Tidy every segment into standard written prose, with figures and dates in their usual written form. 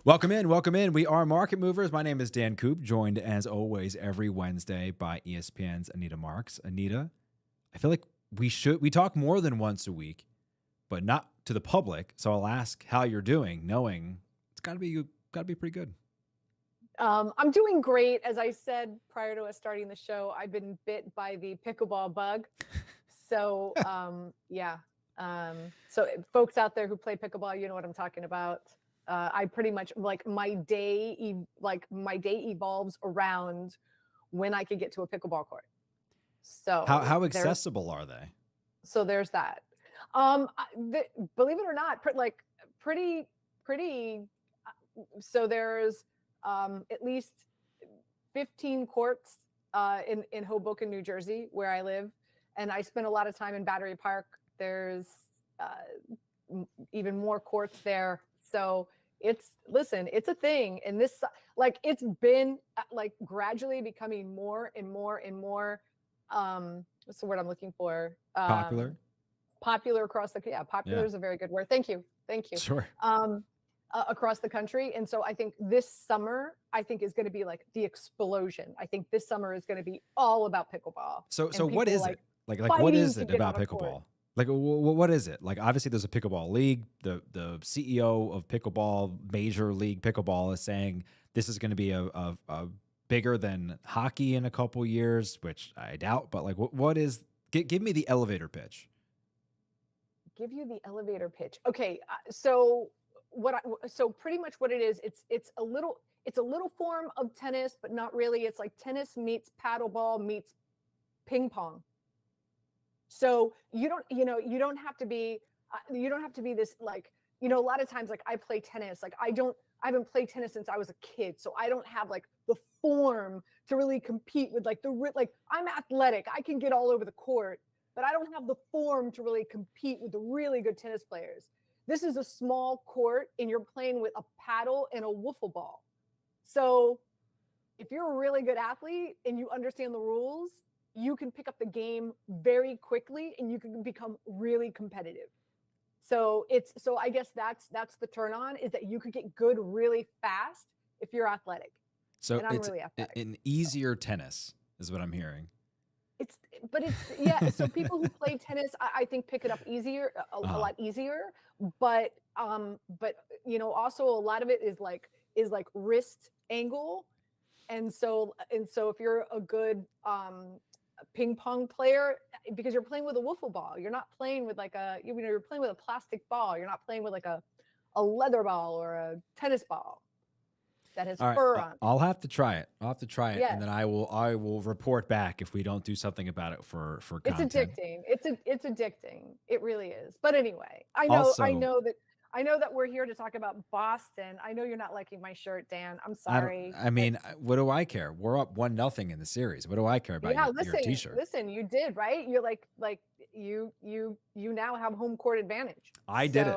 Welcome in, welcome in. We are Market Movers. My name is Dan Koob, joined as always every Wednesday by ESPN's Anita Marks. Anita, I feel like we talk more than once a week, but not to the public. So I'll ask how you're doing, knowing it's got to be pretty good. I'm doing great. As I said prior to us starting the show, I've been bit by the pickleball bug. So yeah. So folks out there who play pickleball, you know what I'm talking about. I pretty much my day evolves around when I could get to a pickleball court. So how accessible are they? So there's that. Believe it or not, pretty. So there's at least 15 courts in Hoboken, New Jersey, where I live, and I spend a lot of time in Battery Park. There's even more courts there. So it's a thing. And this, it's been gradually becoming more and more and more, what's the word I'm looking for? Popular across popular is a very good word. Thank you. Sure. Across the country. And so I think this summer, is going to be like the explosion. I think this summer is going to be all about pickleball. So what is it? Like what is it about pickleball? Like, what is it? Like, obviously, there's a pickleball league. The CEO of pickleball, Major League Pickleball, is saying this is going to be a bigger than hockey in a couple years, which I doubt. But what is? Give me the elevator pitch. Give you the elevator pitch. Okay, so pretty much what it is, it's a little form of tennis, but not really. It's like tennis meets paddleball meets ping pong. So you don't have to be this a lot of times I play tennis, I haven't played tennis since I was a kid, so I don't have the form to really compete with I'm athletic, I can get all over the court, but I don't have the form to really compete with the really good tennis players. This is a small court and you're playing with a paddle and a wiffle ball. So if you're a really good athlete and you understand the rules, you can pick up the game very quickly and you can become really competitive. So I guess that's the turn on, is that you could get good really fast if you're athletic. So and I'm really athletic. An easier tennis is what I'm hearing. So people who play tennis, I think pick it up easier, a lot easier. But also a lot of it is wrist angle. And so if you're a good ping pong player, because you're playing with a wiffle ball, you're not playing with you're playing with a plastic ball. You're not playing with a leather ball or a tennis ball that has fur on. I'll have to try it. Yes. And then I will report back if we don't do something about it for content. It's addicting. It's addicting. It really is. But anyway, I know that we're here to talk about Boston. I know you're not liking my shirt, Dan. I'm sorry. I mean, what do I care? We're up 1-0 in the series. What do I care about your t-shirt? Listen, you did, right? You're you now have home court advantage. I did it.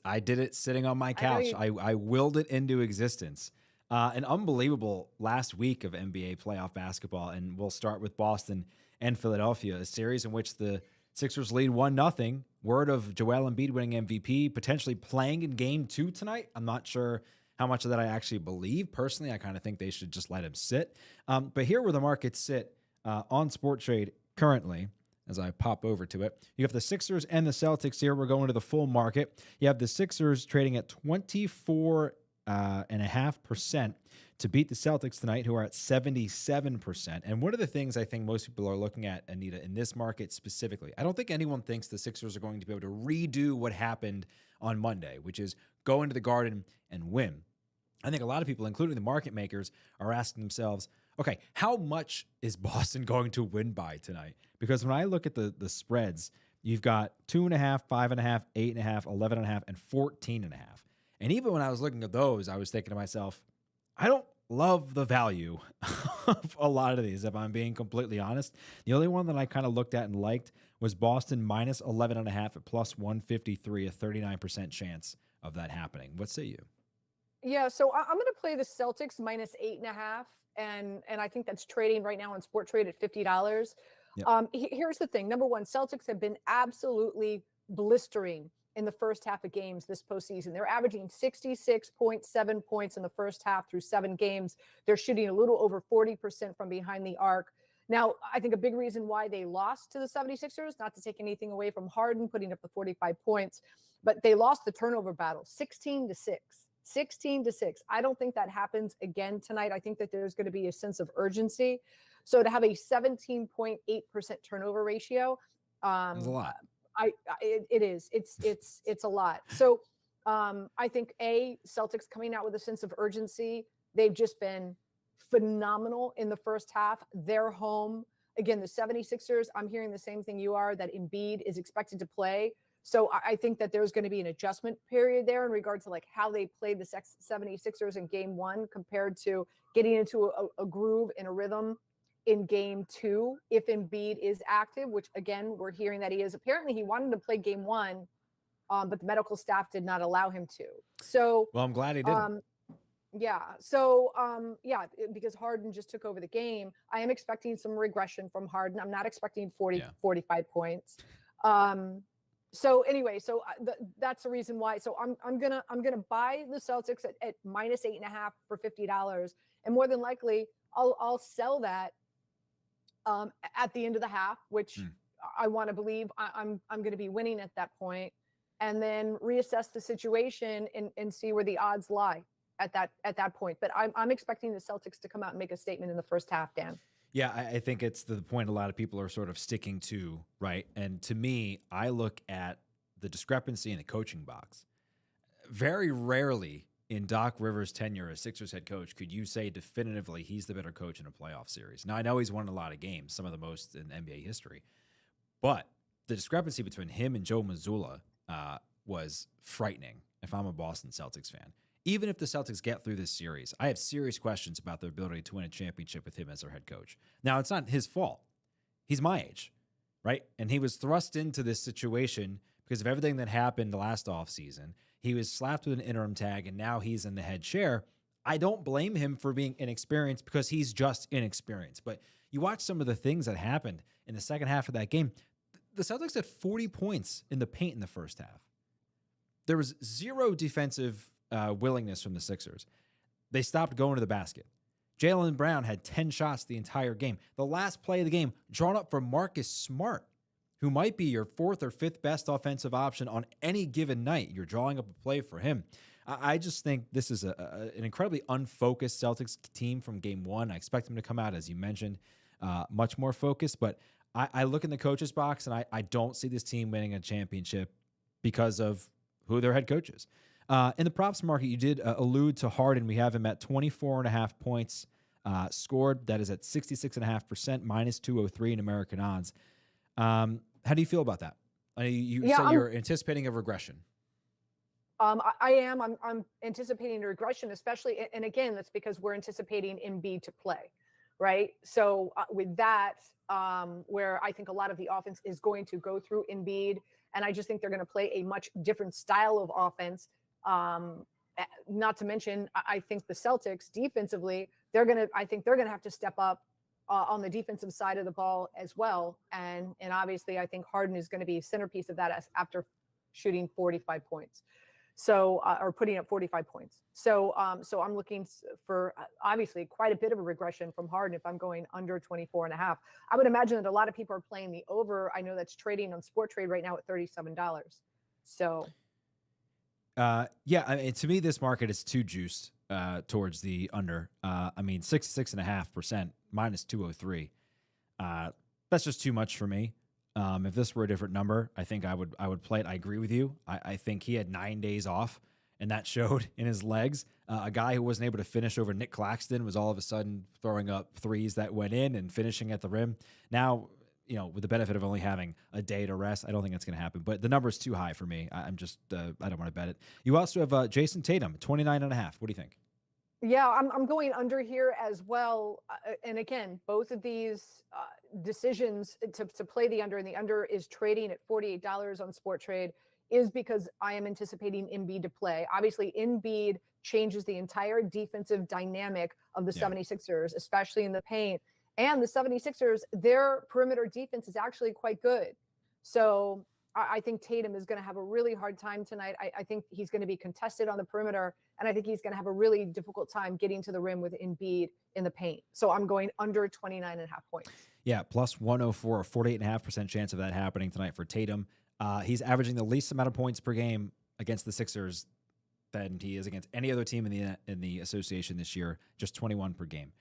I did it sitting on my couch. I willed it into existence. An unbelievable last week of NBA playoff basketball, and we'll start with Boston and Philadelphia, a series in which the Sixers lead 1-0. Word of Joel Embiid winning MVP, potentially playing in Game 2 tonight. I'm not sure How much of that I actually believe personally, I kind of think they should just let him sit. But here where the markets sit on Sport Trade currently, as I pop over to it, you have the Sixers and the Celtics here. We're going to the full market. You have the Sixers trading at 24.5% to beat the Celtics tonight, who are at 77%. And one of the things I think most people are looking at, Anita, in this market specifically, I don't think anyone thinks the Sixers are going to be able to redo what happened on Monday, which is go into the Garden and win. I think a lot of people, including the market makers, are asking themselves, okay, how much is Boston going to win by tonight? Because when I look at the spreads, you've got 2.5, 5.5, 8.5, 11.5, and 14.5. And even when I was looking at those, I was thinking to myself, I don't love the value of a lot of these, if I'm being completely honest. The only one that I kind of looked at and liked was Boston minus 11.5 at plus 153, a 39% chance of that happening. What say you? Yeah, so I'm going to play the Celtics minus 8.5, and I think that's trading right now on Sport Trade at $50. Yep. Here's the thing: number one, Celtics have been absolutely blistering in the first half of games this postseason. They're averaging 66.7 points in the first half through 7 games. They're shooting a little over 40% from behind the arc. Now, I think a big reason why they lost to the 76ers, not to take anything away from Harden putting up the 45 points, but they lost the turnover battle 16-6. 16-6. I don't think that happens again tonight. I think that there's going to be a sense of urgency. So to have a 17.8% turnover ratio, That's a lot. It is. It's a lot. So I think Celtics coming out with a sense of urgency. They've just been phenomenal in the first half. They're home. Again, the 76ers, I'm hearing the same thing you are, that Embiid is expected to play. So I think that there's going to be an adjustment period there in regard to like how they played the 76ers in game 1 compared to getting into a groove and a rhythm in game 2 if Embiid is active, which again, we're hearing that he is. Apparently he wanted to play game 1, but the medical staff did not allow him to. So, well, I'm glad he didn't. Yeah. So, because Harden just took over the game, I am expecting some regression from Harden. I'm not expecting 45 points. So anyway, that's the reason why. So I'm gonna buy the Celtics at minus 8.5 for $50, and more than likely I'll sell that at the end of the half, which I want to believe I'm going to be winning at that point, and then reassess the situation and see where the odds lie at that point. But I'm expecting the Celtics to come out and make a statement in the first half, Dan. Yeah, I think it's the point a lot of people are sort of sticking to, right? And to me, I look at the discrepancy in the coaching box. Very rarely in Doc Rivers' tenure as Sixers head coach could you say definitively he's the better coach in a playoff series. Now, I know he's won a lot of games, some of the most in NBA history, but the discrepancy between him and Joe Mazzulla was frightening if I'm a Boston Celtics fan. Even if the Celtics get through this series, I have serious questions about their ability to win a championship with him as their head coach. Now, it's not his fault. He's my age, right? And he was thrust into this situation because of everything that happened last offseason. He was slapped with an interim tag, and now he's in the head chair. I don't blame him for being inexperienced because he's just inexperienced. But you watch some of the things that happened in the second half of that game. The Celtics had 40 points in the paint in the first half. There was zero defensive willingness from the Sixers. They stopped going to the basket. Jaylen Brown had 10 shots the entire game. The last play of the game, drawn up for Marcus Smart, who might be your 4th or 5th best offensive option on any given night. You're drawing up a play for him. I just think this is an incredibly unfocused Celtics team from game 1. I expect them to come out, as you mentioned, much more focused. But I look in the coach's box, and I don't see this team winning a championship because of who their head coach is. In the props market, you did allude to Harden. We have him at 24.5 points scored. That is at 66.5%, minus 203 in American odds. How do you feel about that? You say you're anticipating a regression. I am. I'm anticipating a regression, especially, and again, that's because we're anticipating Embiid to play, right? So with that, where I think a lot of the offense is going to go through Embiid, and I just think they're going to play a much different style of offense. Not to mention, I think the Celtics defensively, I think they're going to have to step up on the defensive side of the ball as well. And obviously I think Harden is going to be a centerpiece of that after shooting 45 points. So, or putting up 45 points. So, so I'm looking for obviously quite a bit of a regression from Harden if I'm going under 24.5. I would imagine that a lot of people are playing the over. I know that's trading on Sport Trade right now at $37. So, yeah, I mean, to me, this market is too juiced towards the under. I mean, 6.5% minus 203. That's just too much for me. If this were a different number, I think I would play it. I agree with you. I think he had 9 days off, and that showed in his legs. A guy who wasn't able to finish over Nick Claxton was all of a sudden throwing up threes that went in and finishing at the rim. Now, you know, with the benefit of only having a day to rest, I don't think that's going to happen. But the number is too high for me. I'm just I don't want to bet it. You also have Jason Tatum, 29.5. What do you think? yeah, I'm going under here as well. And again, both of these decisions to play the under, and the under is trading at $48 on Sport Trade, is because I am anticipating Embiid to play. Obviously, Embiid changes the entire defensive dynamic of the 76ers, especially in the paint. And the 76ers, their perimeter defense is actually quite good. So I think Tatum is going to have a really hard time tonight. I think he's going to be contested on the perimeter, and I think he's going to have a really difficult time getting to the rim with Embiid in the paint. So I'm going under 29.5 points. Yeah, plus 104, a 48.5% chance of that happening tonight for Tatum. He's averaging the least amount of points per game against the Sixers than he is against any other team in the association this year, just 21 per game.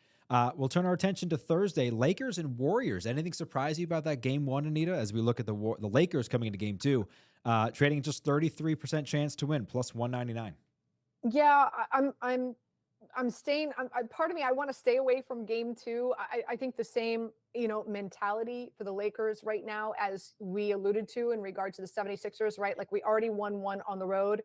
We'll turn our attention to Thursday, Lakers and Warriors. Anything surprise you about that game one, Anita, as we look at the Lakers coming into game two, trading just 33% chance to win, plus 199. Yeah, I'm staying. Part of me, I want to stay away from game two. I think the same, mentality for the Lakers right now, as we alluded to in regard to the 76ers, right? Like, we already won one on the road.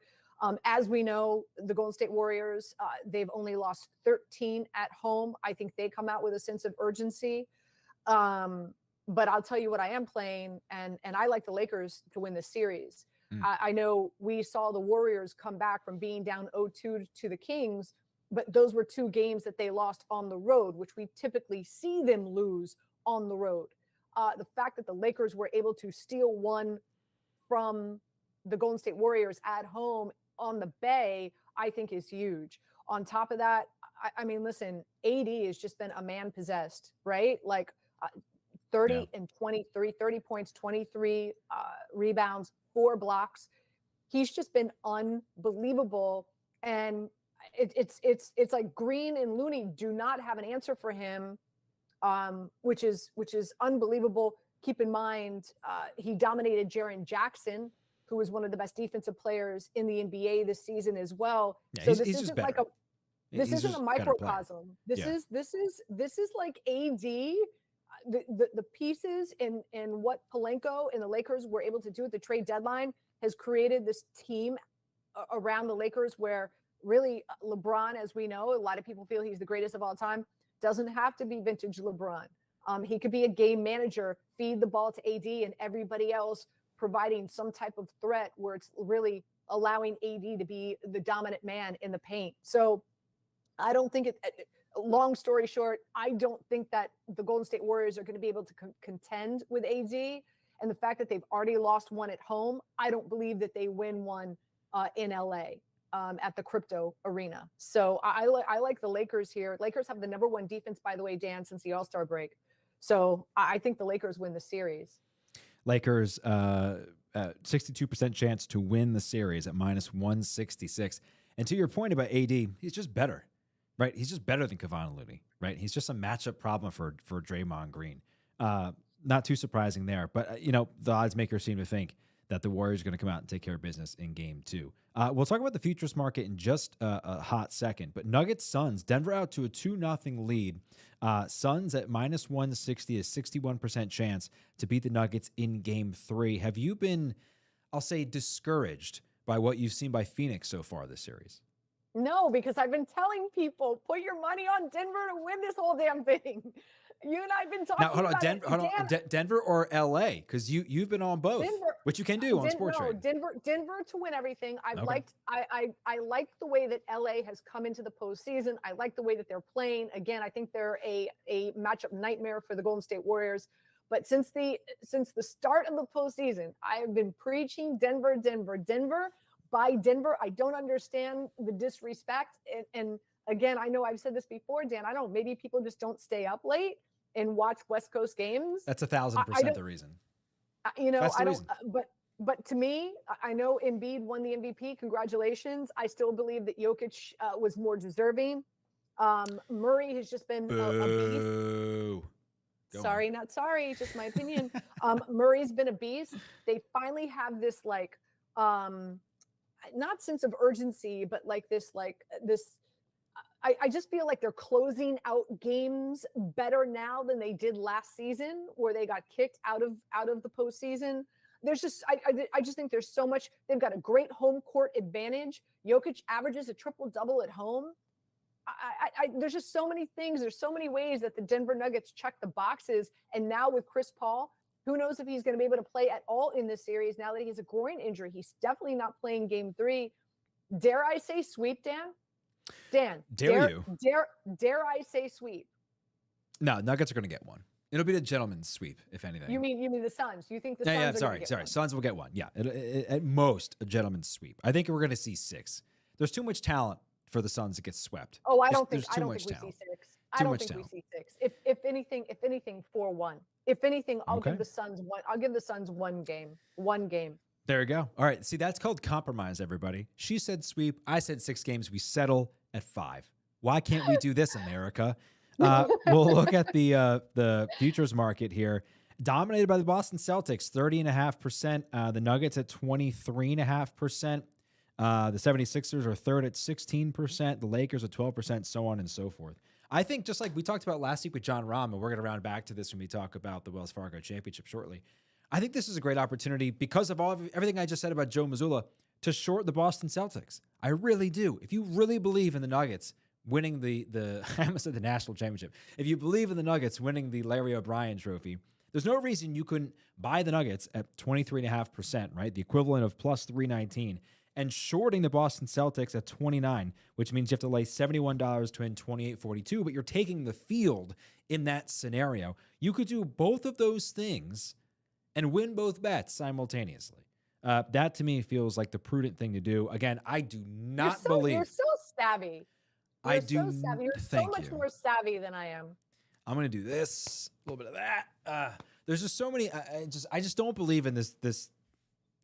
As we know, the Golden State Warriors, they've only lost 13 at home. I think they come out with a sense of urgency. But I'll tell you what I am playing, and I like the Lakers to win this series. I know we saw the Warriors come back from being down 0-2 to the Kings, but those were two games that they lost on the road, which we typically see them lose on the road. The fact that the Lakers were able to steal one from the Golden State Warriors at home on the Bay, I think is huge. On top of that, I mean, listen, AD has just been a man possessed, right? Like 30 and 23, 30 points, 23 rebounds, 4 blocks. He's just been unbelievable. And it's like Green and Looney do not have an answer for him, which is unbelievable. Keep in mind, he dominated Jaren Jackson, who was one of the best defensive players in the NBA this season as well. Yeah, so this isn't like this isn't a microcosm. This is like AD. The pieces and what Pelinka and the Lakers were able to do at the trade deadline has created this team around the Lakers where really LeBron, as we know, a lot of people feel he's the greatest of all time, doesn't have to be vintage LeBron. He could be a game manager, feed the ball to AD and everybody else, providing some type of threat where it's really allowing AD to be the dominant man in the paint. So I don't think long story short, I don't think that the Golden State Warriors are going to be able to contend with AD. And the fact that they've already lost one at home, I don't believe that they win one in LA at the Crypto Arena. So I like the Lakers here. Lakers have the #1 defense, by the way, Dan, since the All-Star break. So I think the Lakers win the series. Lakers, 62% chance to win the series at minus 166. And to your point about AD, he's just better, right? He's just better than Kevon Looney, right? He's just a matchup problem for Draymond Green. Not too surprising there, but the odds makers seem to think that the Warriors are going to come out and take care of business in game two. We'll talk about the futures market in just a hot second, but Nuggets Suns, Denver out to a 2-0 lead. Suns at minus 160 is 61% chance to beat the Nuggets in game three. Have you been, I'll say, discouraged by what you've seen by Phoenix so far this series? No, because I've been telling people, put your money on Denver to win this whole damn thing. You and I've been talking about Denver or LA, because you've been on both, Denver, which you can do on Sports Trade. Denver to win everything. I like the way that LA has come into the postseason. I like the way that they're playing. Again, I think they're a matchup nightmare for the Golden State Warriors. But since the start of the postseason, I have been preaching Denver. by Denver. I don't understand the disrespect. And again, I know I've said this before, Dan. I don't. Maybe people just don't stay up late and watch West Coast games. That's 1,000% the reason. You know, That's the I don't. reason. But to me, I know Embiid won the MVP. Congratulations. I still believe that Jokic was more deserving. Murray has just been a beast. Sorry, not sorry, just my opinion. Murray's been a beast. They finally have this like not sense of urgency, but like this I just feel like they're closing out games better now than they did last season, where they got kicked out of the postseason. There's just I just think there's so much. They've got a great home court advantage. Jokic averages a triple-double at home. There's just so many things. There's so many ways that the Denver Nuggets check the boxes. And now with Chris Paul, who knows if he's going to be able to play at all in this series now that he has a groin injury. He's definitely not playing game 3. Dare I say sweep, Dan? Dan, dare I say sweep? No, Nuggets are going to get one. It'll be the gentleman's sweep, if anything. You mean the Suns? You think the Suns? Sorry. Suns will get one. Yeah, at most a gentleman's sweep. I think we're going to see 6. There's too much talent for the Suns to get swept. Oh, I don't think we see 6. I don't think we see 6. If anything, 4-1. If anything, I'll give the Suns one. I'll give the Suns one game. One game. There you go. All right. See, that's called compromise, everybody. She said sweep. I said 6 games. We settle at 5. Why can't we do this, America? We'll look at the futures market here. Dominated by the Boston Celtics, 30.5%. The Nuggets at 23.5%. The 76ers are third at 16%. The Lakers at 12%, so on and so forth. I think just like we talked about last week with John Rahm, and we're going to round back to this when we talk about the Wells Fargo Championship shortly. I think this is a great opportunity because of everything I just said about Joe Mazzulla to short the Boston Celtics. I really do. If you really believe in the Nuggets winning the I almost said the national championship. If you believe in the Nuggets winning the Larry O'Brien trophy, there's no reason you couldn't buy the Nuggets at 23.5%, right? The equivalent of plus 319, and shorting the Boston Celtics at 29, which means you have to lay $71 to win 28.42, but you're taking the field in that scenario. You could do both of those things and win both bets simultaneously. That to me feels like the prudent thing to do. Again, I do not believe. You're so savvy. You're so savvy. You're so much more savvy than I am. I'm going to do this, a little bit of that. There's just so many. I just don't believe in this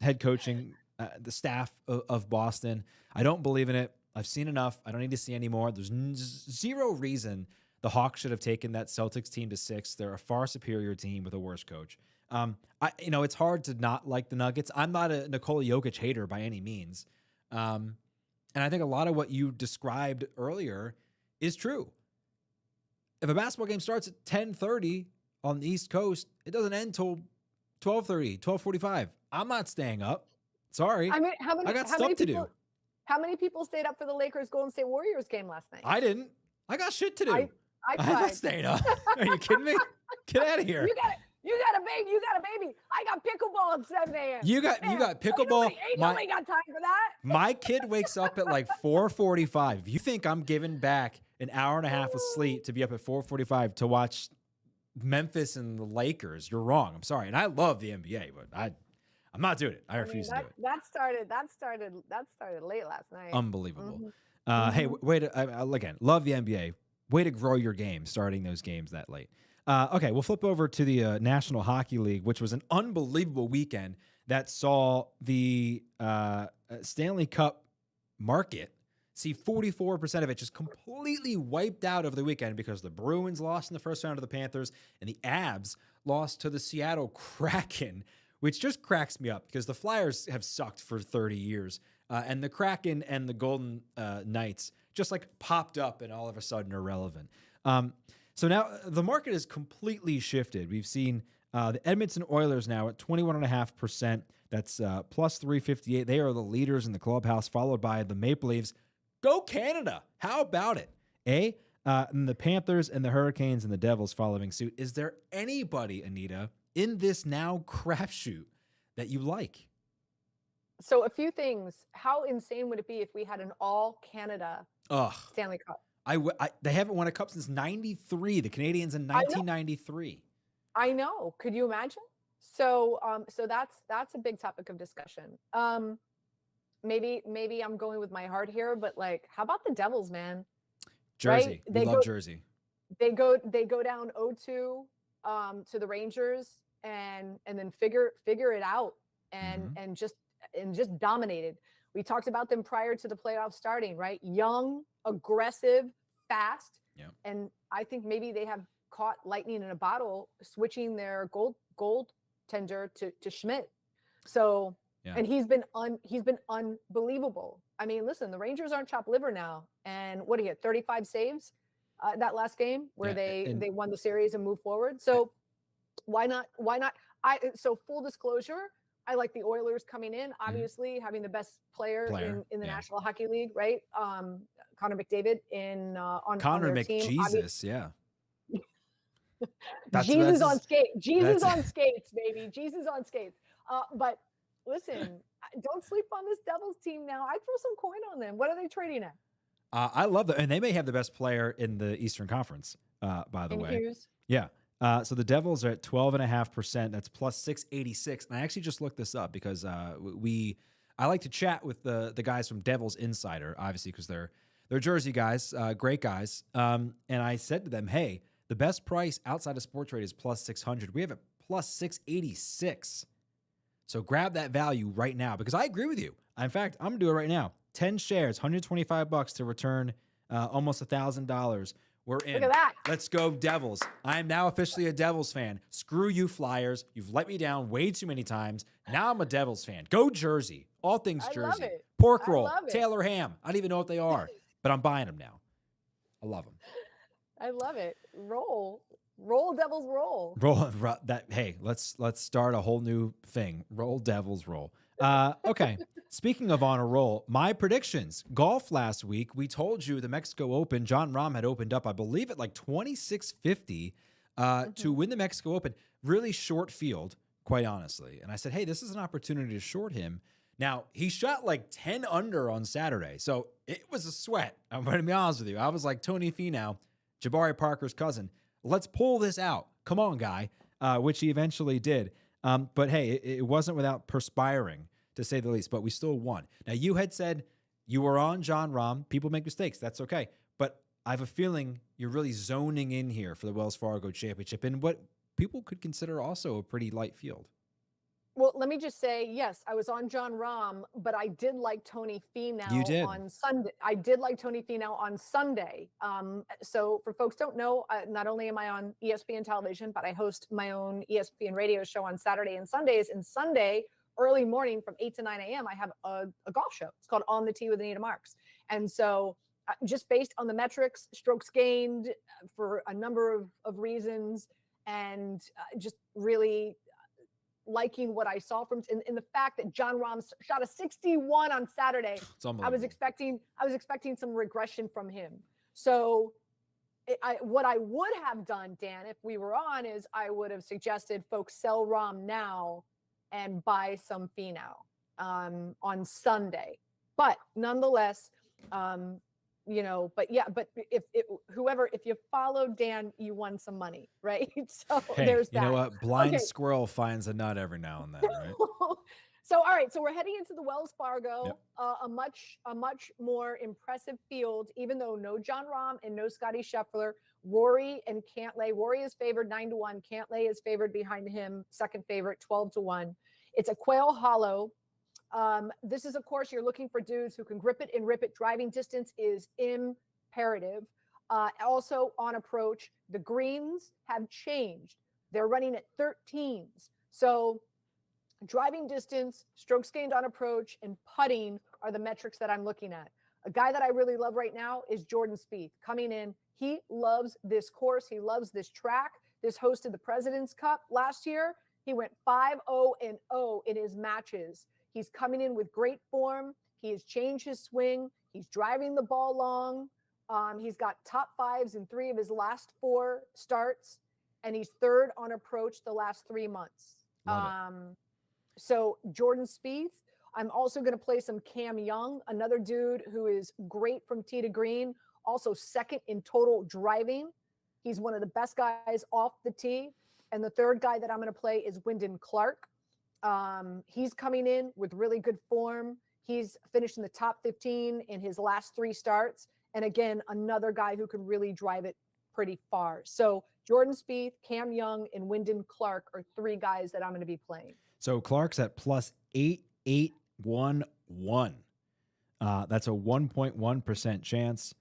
head coaching, the staff of Boston. I don't believe in it. I've seen enough. I don't need to see any more. There's zero reason the Hawks should have taken that Celtics team to 6. They're a far superior team with a worse coach. It's hard to not like the Nuggets. I'm not a Nikola Jokic hater by any means. And I think a lot of what you described earlier is true. If a basketball game starts at 10:30 on the East Coast, it doesn't end till 12:30, 12:45. I'm not staying up. Sorry. I mean, I got stuff to do. How many people stayed up for the Lakers Golden State Warriors game last night? I didn't. I got shit to do. I'm not staying up. Are you kidding me? Get out of here. You got a baby. I got pickleball at 7 a.m. You got pickleball. Ain't nobody got time for that. My kid wakes up at like 4:45. You think I'm giving back an hour and a half of sleep to be up at 4:45 to watch Memphis and the Lakers? You're wrong. I'm sorry. And I love the NBA, but I'm not doing it. I refuse to do it. That started late last night. Unbelievable. Hey, again, love the NBA. Way to grow your game starting those games that late. Okay, we'll flip over to the National Hockey League, which was an unbelievable weekend that saw the Stanley Cup market see 44% of it just completely wiped out over the weekend because the Bruins lost in the first round to the Panthers and the Abs lost to the Seattle Kraken, which just cracks me up because the Flyers have sucked for 30 years. And the Kraken and the Golden Knights just like popped up and all of a sudden are relevant. So now the market is completely shifted. We've seen the Edmonton Oilers now at 21.5%. That's plus 358. They are the leaders in the clubhouse, followed by the Maple Leafs. Go Canada! How about it? And the Panthers and the Hurricanes and the Devils following suit. Is there anybody, Anita, in this now crapshoot that you like? So a few things. How insane would it be if we had an all Canada Stanley Cup? They haven't won a cup since 93. The Canadians in 1993. I know. Could you imagine? So that's a big topic of discussion. maybe I'm going with my heart here, but like, how about the Devils, man? Jersey. Right? We love Jersey. They go down 0-2 to the Rangers and then figure it out and just dominated. We talked about them prior to the playoffs starting, right? Young, aggressive, fast. Yeah. And I think maybe they have caught lightning in a bottle switching their gold tender to Schmidt. So Yeah. and he's been unbelievable. I mean, listen, the Rangers aren't chopped liver now. And what did he get? 35 saves that last game where they won the series and moved forward. So why not? So full disclosure, I like the Oilers coming in, obviously having the best player in the National Hockey League, right? Connor McDavid on Connor their team. McJesus, yeah. Jesus on skates. Jesus on skates, baby. Jesus on skates. But listen, don't sleep on this Devils team now. I'd throw some coin on them. What are they trading at? I love that. And they may have the best player in the Eastern Conference, by the way. Hughes. Yeah. So the Devils are at 12.5%. That's plus 686. And I actually just looked this up because I like to chat with the guys from Devils Insider, obviously, because they're Jersey guys, great guys. And I said to them, hey, the best price outside of Sports Rate is plus 600. We have it plus 686. So grab that value right now because I agree with you. In fact, I'm going to do it right now. 10 shares, $125 to return almost $1,000. We're in. Look at that. Let's go Devils. I am now officially a Devils fan. Screw you Flyers. You've let me down way too many times. Now I'm a Devils fan. Go Jersey. All things Jersey. I love it. Pork roll, Taylor ham. I don't even know what they are, but I'm buying them now. I love them. I love it. Roll Devils roll. Hey, let's start a whole new thing. Roll Devils roll. Okay. Speaking of on a roll, my predictions. Golf last week, we told you the Mexico Open, Jon Rahm had opened up, I believe, at like 2650 to win the Mexico Open. Really short field, quite honestly. And I said, hey, this is an opportunity to short him. Now, he shot like 10 under on Saturday, so it was a sweat. I'm going to be honest with you. I was like Tony Finau, Jabari Parker's cousin. Let's pull this out. Come on, guy, which he eventually did. But hey, it wasn't without perspiring, to say the least, but we still won. Now, you had said you were on Jon Rahm. People make mistakes. That's okay. But I have a feeling you're really zoning in here for the Wells Fargo Championship in what people could consider also a pretty light field. Well, let me just say, yes, I was on Jon Rahm, but I did like Tony Finau on Sunday. I did like Tony Finau on Sunday. So for folks who don't know, not only am I on ESPN television, but I host my own ESPN radio show on Saturday and Sundays. And Sunday, early morning from 8 to 9 a.m., I have a golf show. It's called On the Tee with Anita Marks. And so just based on the metrics, strokes gained for a number of reasons, and just really liking what I saw from in the fact that Jon Rahm shot a 61 on Saturday. I was expecting some regression from him. So what I would have done, Dan, if we were on, is I would have suggested folks sell Rahm now and buy some Finau on Sunday. But nonetheless, but if you followed Dan, you won some money, right? So hey, there's that. You know what? Blind squirrel finds a nut every now and then, right? So, all right. So we're heading into the Wells Fargo, a much more impressive field, even though no Jon Rahm and no Scottie Scheffler. Rory and Cantlay. Rory is favored 9-1. Cantlay is favored behind him, second favorite, 12-1. It's a Quail Hollow. This is a course you're looking for dudes who can grip it and rip it. Driving distance is imperative. Also on approach, the greens have changed. They're running at 13s. So driving distance, strokes gained on approach, and putting are the metrics that I'm looking at. A guy that I really love right now is Jordan Spieth coming in. He loves this course. He loves this track. This hosted the President's Cup last year. He went 5-0-0 in his matches. He's coming in with great form. He has changed his swing. He's driving the ball long. He's got top fives in 3 of his last 4 starts, and he's third on approach the last 3 months. So Jordan Spieth. I'm also going to play some Cam Young, another dude who is great from tee to green, also second in total driving. He's one of the best guys off the tee. And the third guy that I'm going to play is Wyndham Clark. He's coming in with really good form. He's finished in the top 15 in his last 3 starts. And again, another guy who can really drive it pretty far. So Jordan Spieth, Cam Young, and Wyndham Clark are 3 guys that I'm going to be playing. So Clark's at plus 8811. That's a 1.1% chance.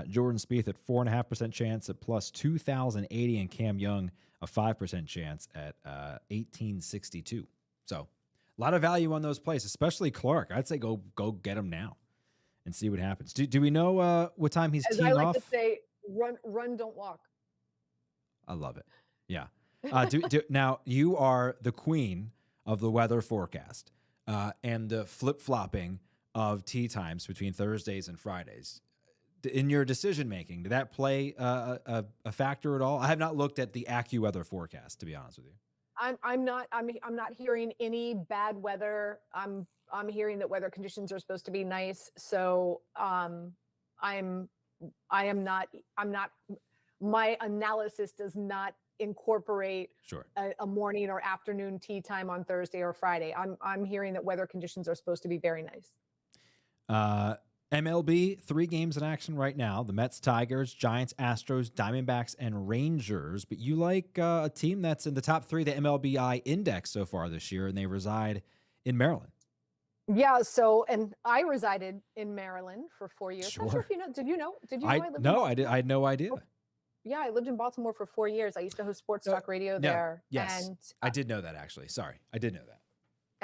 Jordan Spieth at 4.5% chance at plus 2,080, and Cam Young a 5% chance at 1862. So a lot of value on those plays, especially Clark. I'd say go get him now and see what happens. Do we know what time he's teeing off? As I like to say, run, don't walk. I love it. Yeah. Now you are the queen of the weather forecast and the flip-flopping of tee times between Thursdays and Fridays. In your decision making, did that play a factor at all? I have not looked at the AccuWeather forecast, to be honest with you. I'm not hearing any bad weather. I'm hearing that weather conditions are supposed to be nice. So I'm not. My analysis does not incorporate a morning or afternoon tee time on Thursday or Friday. I'm hearing that weather conditions are supposed to be very nice. MLB, 3 games in action right now. The Mets, Tigers, Giants, Astros, Diamondbacks, and Rangers. But you like a team that's in the top 3 of the MLBI index so far this year, and they reside in Maryland. Yeah, so, and I resided in Maryland for 4 years. Sure. Not sure if you know. Did you know? Did you know I lived in no, Baltimore? I did. I had no idea. Yeah, I lived in Baltimore for 4 years. I used to host sports talk radio there. Yes, and I did know that, actually. Sorry, I did know that.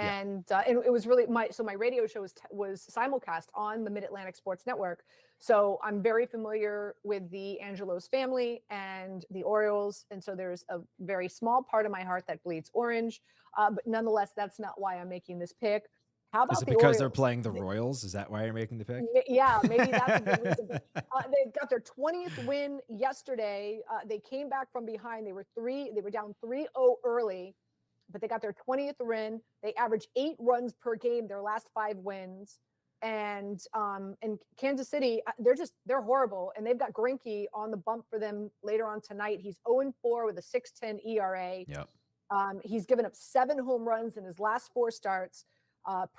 And it was really my radio show was simulcast on the Mid-Atlantic Sports Network. So I'm very familiar with the Angelos family and the Orioles. And so there's a very small part of my heart that bleeds orange. But nonetheless, that's not why I'm making this pick. How about Is it the because Orioles? they're playing the Royals? Is that why you're making the pick? Yeah, maybe that's a good reason. They got their 20th win yesterday. They came back from behind. They were down 3-0 early, but they got their 20th win. They averaged 8 runs per game their last 5 wins. And Kansas City, they're horrible. And they've got Greinke on the bump for them later on tonight. He's 0-4 with a 6.10 ERA. Yep. He's given up 7 home runs in his last 4 starts.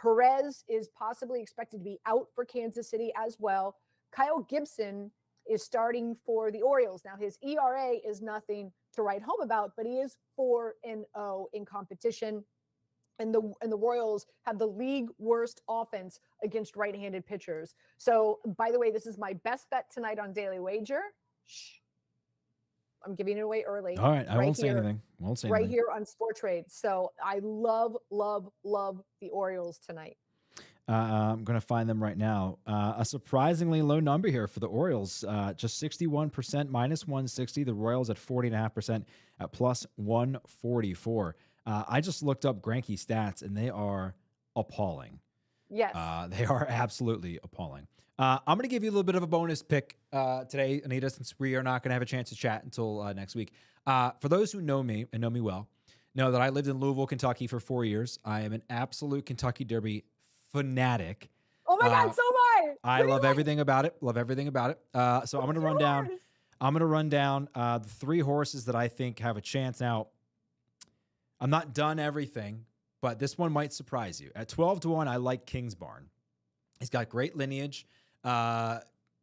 Perez is possibly expected to be out for Kansas City as well. Kyle Gibson is starting for the Orioles. Now, his ERA is nothing to write home about, but he is 4-0 in competition. And the Royals have the league worst offense against right-handed pitchers. So, by the way, this is my best bet tonight on Daily Wager. Shh. I'm giving it away early. All right, I won't say anything. Won't say right anything. here on Sport Trade. So I love the Orioles tonight. I'm going to find them right now. A surprisingly low number here for the Orioles, just 61% minus 160. The Royals at 40.5% at plus 144. I just looked up Greinke stats, and they are appalling. Yes. They are absolutely appalling. I'm going to give you a little bit of a bonus pick today, Anita, since we are not going to have a chance to chat until next week. For those who know me and know me well, know that I lived in Louisville, Kentucky for 4 years. I am an absolute Kentucky Derby fanatic. Oh my God, so am I. I love everything about it. Love everything about it. So I'm going to run down. I'm going to run down the 3 horses that I think have a chance. Now, I'm not done everything, but this one might surprise you. At 12-1, I like Kingsbarn. He's got great lineage.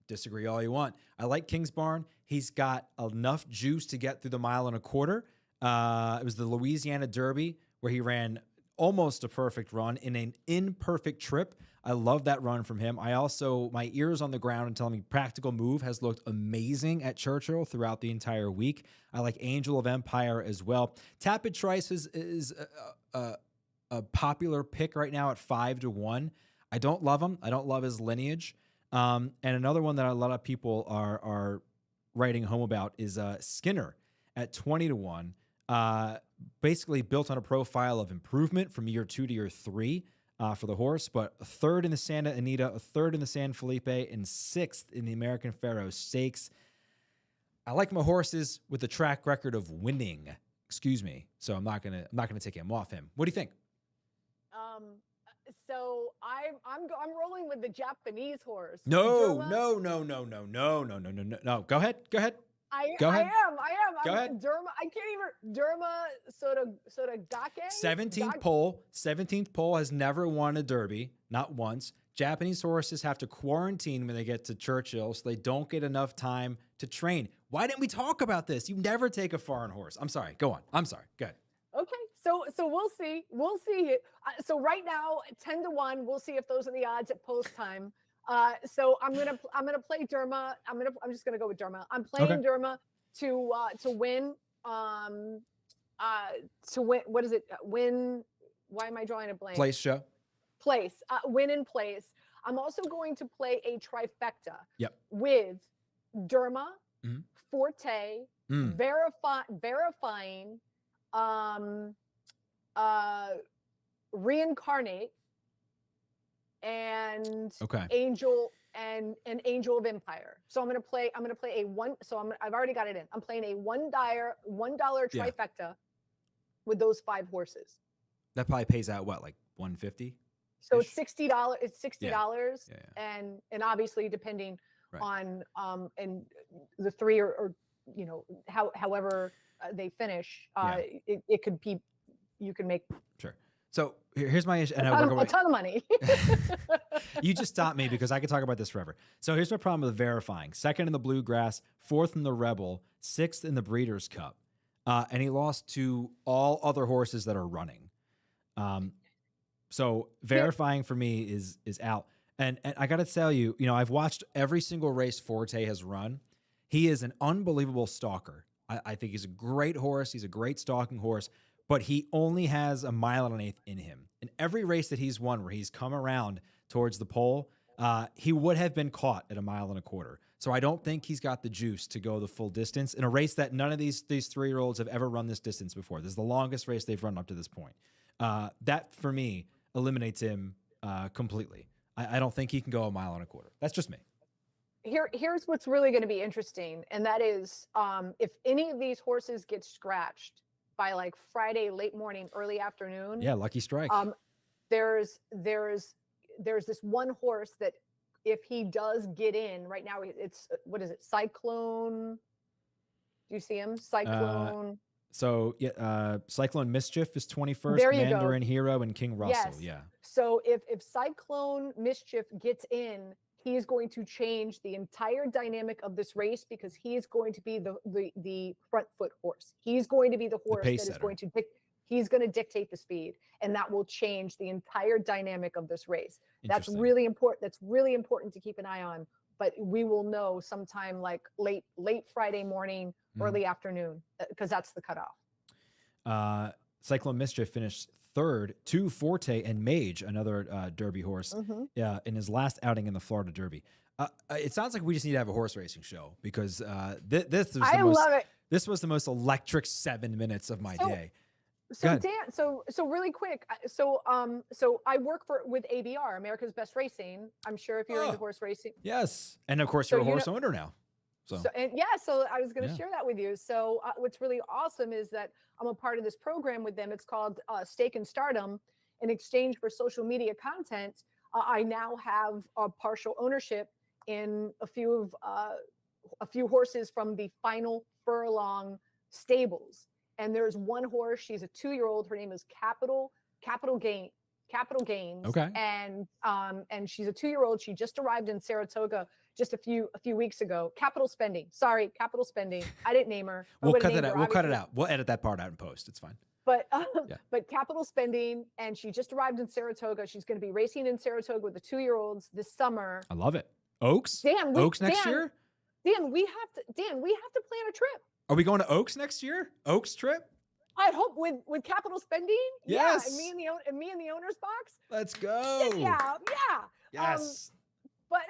Disagree all you want. I like Kingsbarn. He's got enough juice to get through the 1.25 miles. It was the Louisiana Derby where he ran almost a perfect run in an imperfect trip. I love that run from him. My ears on the ground and telling me Practical Move has looked amazing at Churchill throughout the entire week. I like Angel of Empire as well. Tapit Trice is a popular pick right now at 5-1. I don't love him. I don't love his lineage. And another one that a lot of people are writing home about is Skinner at 20-1. Basically built on a profile of improvement from year 2 to year 3 for the horse, but a 3rd in the Santa Anita, a 3rd in the San Felipe, and 6th in the American Pharoah Stakes. I like my horses with a track record of winning. Excuse me. So I'm not gonna take him off him. What do you think? So I'm rolling with the Japanese horse. No. Go ahead. I am. Go ahead. Derma. I can't even Derma Soda Gake. 17th pole has never won a Derby, not once. Japanese horses have to quarantine when they get to Churchill, so they don't get enough time to train. Why didn't we talk about this? You never take a foreign horse. I'm sorry. Go on. I'm sorry. Go ahead. Okay, so we'll see. We'll see. So right now, 10-1. We'll see if those are the odds at post time. So I'm gonna play Derma. I'm just gonna go with Derma. I'm playing Derma to win. To win. What is it? Win. Why am I drawing a blank? Place show. Place. Win in place. I'm also going to play a trifecta. Yep. With Derma, Forte, verifying, reincarnate, and Angel and Angel of Empire. So I'm gonna play a one. So I've already got it in. I'm playing a $1 trifecta with those 5 horses. That probably pays out what, like $150? So it's $60. It's $60, and obviously depending on and the 3 or however they finish, it could be, you can make So here's my issue. And a ton of money. You just stopped me because I could talk about this forever. So here's my problem with verifying: 2nd in the Bluegrass, 4th in the Rebel, 6th in the Breeders' Cup, and he lost to all other horses that are running. So verifying for me is out. And I got to tell you, I've watched every single race Forte has run. He is an unbelievable stalker. I think he's a great horse. He's a great stalking horse, but he only has a 1.1 miles in him. In every race that he's won where he's come around towards the pole, he would have been caught at 1.25 miles. So I don't think he's got the juice to go the full distance in a race that none of these 3-year-olds have ever run this distance before. This is the longest race they've run up to this point. That, for me, eliminates him completely. I don't think he can go 1.25 miles. That's just me. Here's what's really going to be interesting, and that is if any of these horses get scratched by like Friday late morning, early afternoon. Yeah, lucky strike. There's this one horse that if he does get in right now, it's what is it? Cyclone. Do you see him? Cyclone. Cyclone Mischief is 21st, there you Mandarin go. Hero, and King Russell. Yes. Yeah. So if Cyclone Mischief gets in, he's going to change the entire dynamic of this race because he's going to be the front foot horse. He's going to be the horse that is going to he's going to dictate the speed, and that will change the entire dynamic of this race. That's really important. That's really important to keep an eye on. But we will know sometime like late Friday morning, early afternoon, because that's the cutoff. Cyclone Mischief finished 3rd to Forte and Mage, another Derby horse, in his last outing in the Florida Derby. It sounds like we just need to have a horse racing show because this was the most electric 7 minutes of my day. So Dan, so really quick, so I work with ABR, America's Best Racing. I'm sure if you're into horse racing. Yes, and of course you're a horse owner now. So I was going to share that with you. So what's really awesome is that I'm a part of this program with them. It's called Stake and Stardom. In exchange for social media content, I now have a partial ownership in a few horses from the Final Furlong stables. And there's one horse. She's a 2-year-old. Her name is Capital Gains. Okay. And she's a 2-year-old. She just arrived in Saratoga just a few weeks ago. Capital Spending. I didn't name her. We'll cut that out. We'll cut it out. We'll edit that part out in post. It's fine. But Capital Spending, and she just arrived in Saratoga. She's going to be racing in Saratoga with the 2-year-olds this summer. I love it. Oaks. Oaks next year. Dan, we have to plan a trip. Are we going to Oaks next year? Oaks trip? I hope with Capital Spending. Yes. Yeah, and me in the owner's box. Let's go. Yeah. Yes. But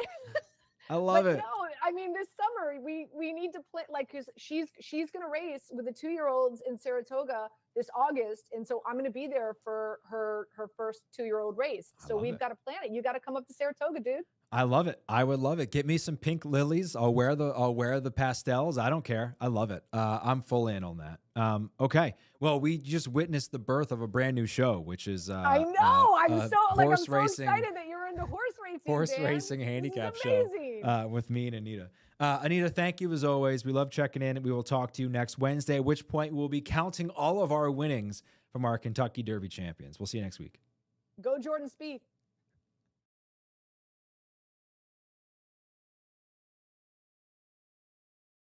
I love it. No, I mean this summer we need to play because she's going to race with the 2-year-olds in Saratoga this August, and so I'm going to be there for her first 2-year-old race. So we've got to plan it. You got to come up to Saratoga, dude. I love it. I would love it. Get me some pink lilies. I'll wear the pastels. I don't care. I love it. I'm full in on that. Okay. Well, we just witnessed the birth of a brand new show, which is I know. I'm so excited that you're into horse racing. Racing handicap show with me and Anita. Anita, thank you as always. We love checking in. We will talk to you next Wednesday, at which point we'll be counting all of our winnings from our Kentucky Derby champions. We'll see you next week. Go Jordan Spieth.